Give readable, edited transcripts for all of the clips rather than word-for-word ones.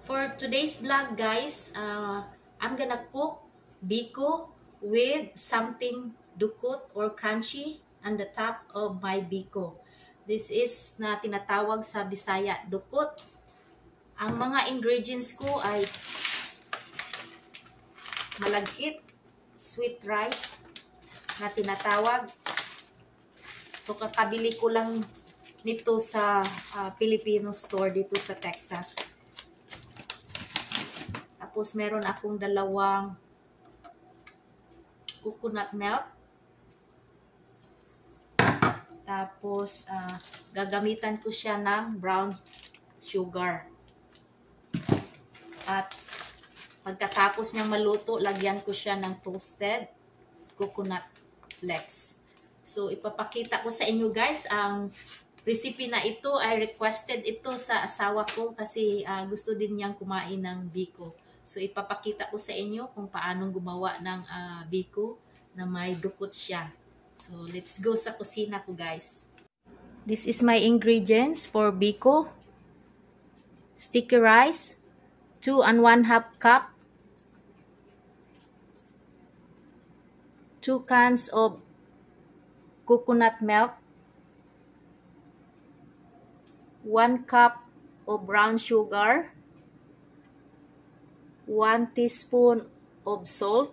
For today's vlog, guys, I'm gonna cook biko with something dukot or crunchy on the top of my biko. This is na tinatawag sa Bisaya, dukot. Ang mga ingredients ko ay malagkit, sweet rice na tinatawag. So kakabili ko lang nito sa Filipino store dito sa Texas. Tapos meron akong dalawang coconut milk. Tapos gagamitan ko siya ng brown sugar. At pagkatapos niyang maluto, lagyan ko siya ng toasted coconut flakes. So ipapakita ko sa inyo guys, ang recipe na ito ay requested ito sa asawa ko kasi gusto din niyang kumain ng biko. So ipapakita ko sa inyo kung paano gumawa ng biko na may dukot siya. So let's go sa kusina ko guys. This is my ingredients for biko. Sticky rice, 2 1/2 cup. 2 cans of coconut milk. 1 cup of brown sugar. 1 teaspoon of salt.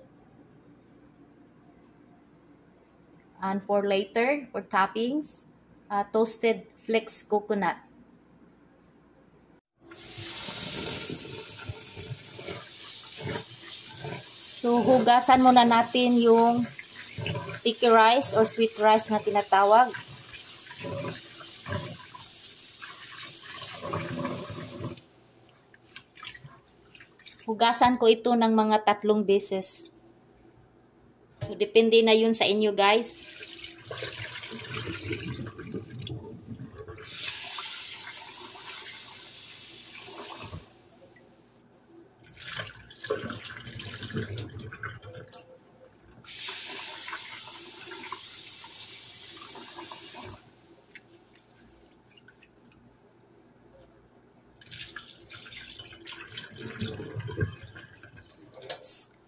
And for later, for toppings, toasted flakes coconut. So, hugasan muna natin yung sticky rice or sweet rice na tinatawag. Hugasan ko ito ng mga 3 beses. So, depende na yun sa inyo guys.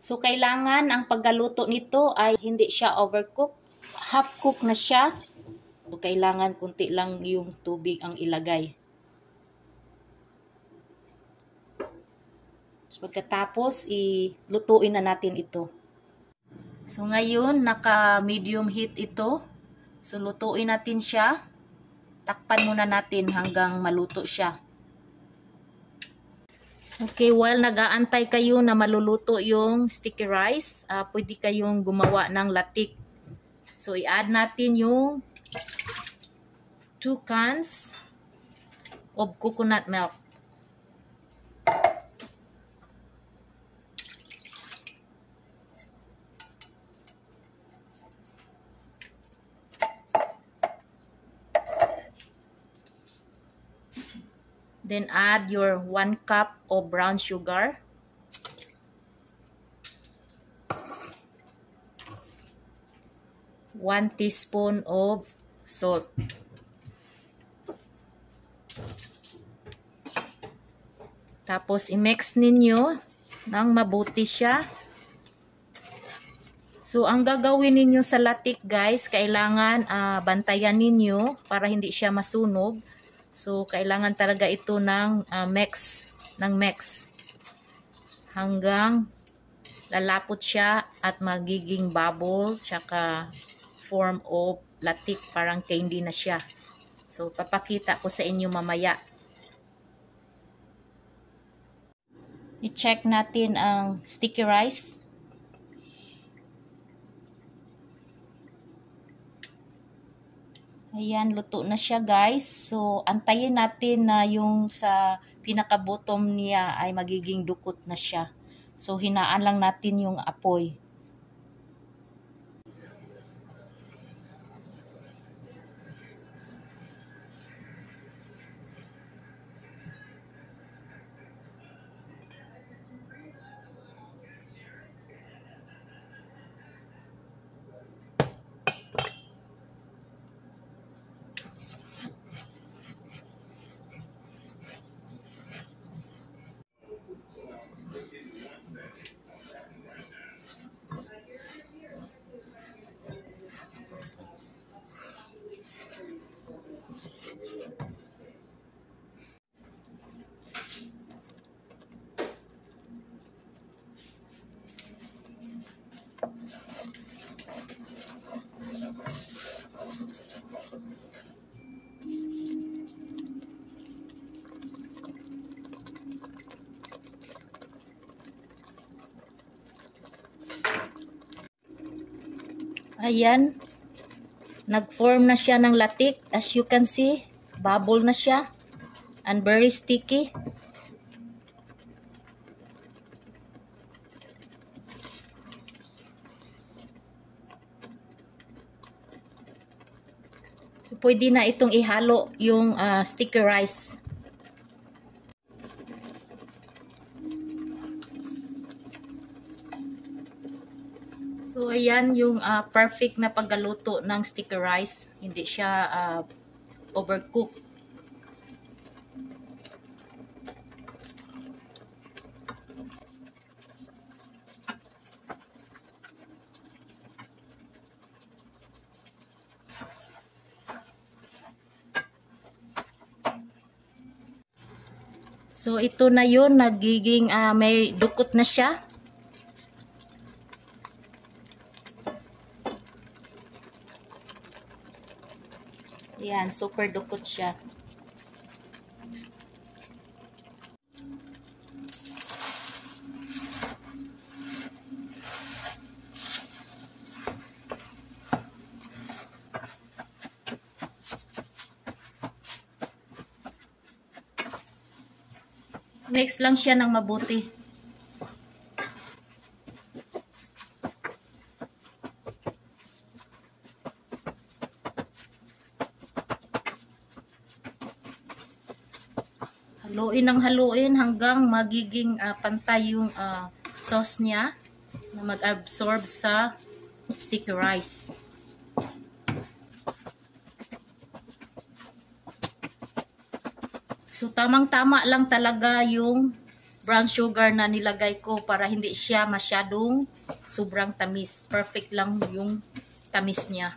So, kailangan ang paggaluto nito ay hindi siya overcook. Half cook na siya. So, kailangan kunti lang yung tubig ang ilagay. So, pagkatapos, ilutuin na natin ito. So, ngayon, naka-medium heat ito. So, lutuin natin siya. Takpan muna natin hanggang maluto siya. Okay, while nag-aantay kayo na maluluto yung sticky rice, pwede kayong gumawa ng latik. So, i-add natin yung 2 cans of coconut milk. Then add your 1 cup of brown sugar. One teaspoon of salt. Tapos i-mix ninyo nang mabuti siya. So ang gagawin ninyo sa latik guys, kailangan bantayan ninyo para hindi siya masunog. So, kailangan talaga ito ng mix hanggang lalapot siya at magiging bubble tsaka form of latik, parang candy na siya. So, papakita ko sa inyo mamaya. I-check natin ang sticky rice. Ayan, luto na siya guys. So, antayin natin na yung sa pinaka-bottom niya ay magiging dukot na siya. So, hinaan lang natin yung apoy. Ayan. Nag-form na siya ng latik. As you can see, bubble na siya. And very sticky. So, pwede na itong ihalo yung sticky rice. So, ayan yung perfect na paggaluto ng sticky rice. Hindi siya overcooked. So, ito na yun. Nagiging may dukot na siya. Yan, super dukot siya. Mix lang siya ng mabuti. Haluin ng haluin hanggang magiging pantay yung sauce niya na mag-absorb sa sticky rice. So, tamang-tama lang talaga yung brown sugar na nilagay ko para hindi siya masyadong sobrang tamis. Perfect lang yung tamis niya.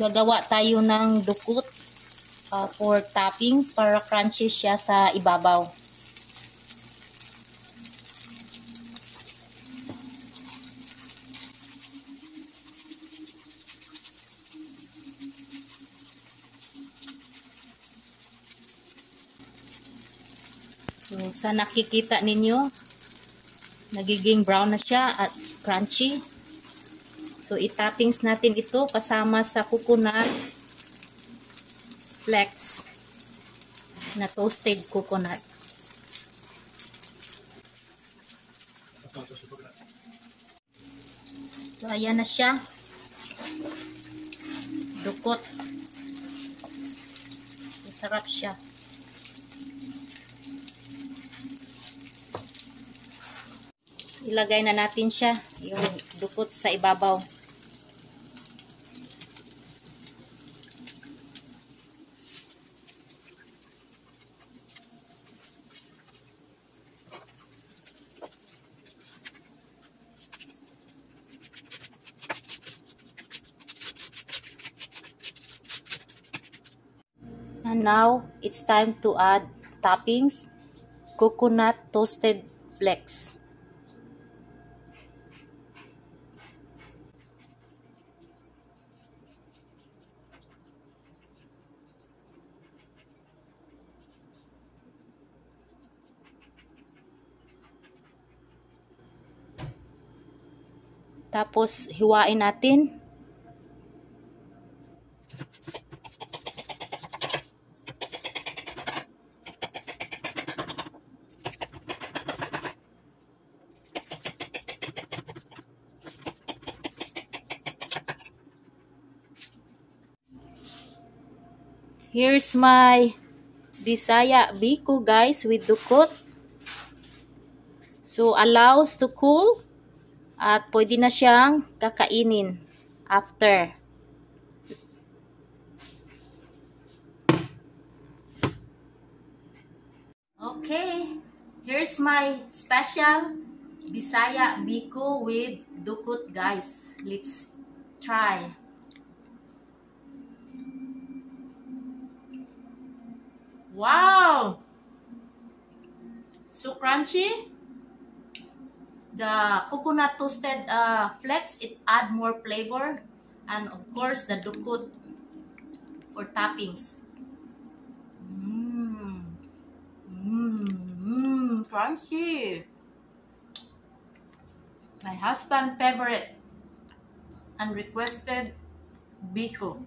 Gagawa tayo ng dukot for toppings para crunchy siya sa ibabaw. So, sa nakikita ninyo, nagiging brown na siya at crunchy. So, itoppings natin ito kasama sa coconut flakes na toasted coconut. So, ayan na siya. Dukot. So, sarap siya. So, ilagay na natin siya, yung dukot sa ibabaw. And now, it's time to add toppings, coconut toasted flakes. Tapos, hiwain natin. Here's my Bisaya Biko, guys, with dukot. So, allows to cool. At pwede na siyang kakainin after. Okay, here's my special Bisaya Biko with dukot, guys. Let's try. Wow! So crunchy. The coconut toasted flakes, it add more flavor. And of course, the dukut for toppings. Mmm. Mmm. Mmm. Crunchy. My husband favorite and requested biko.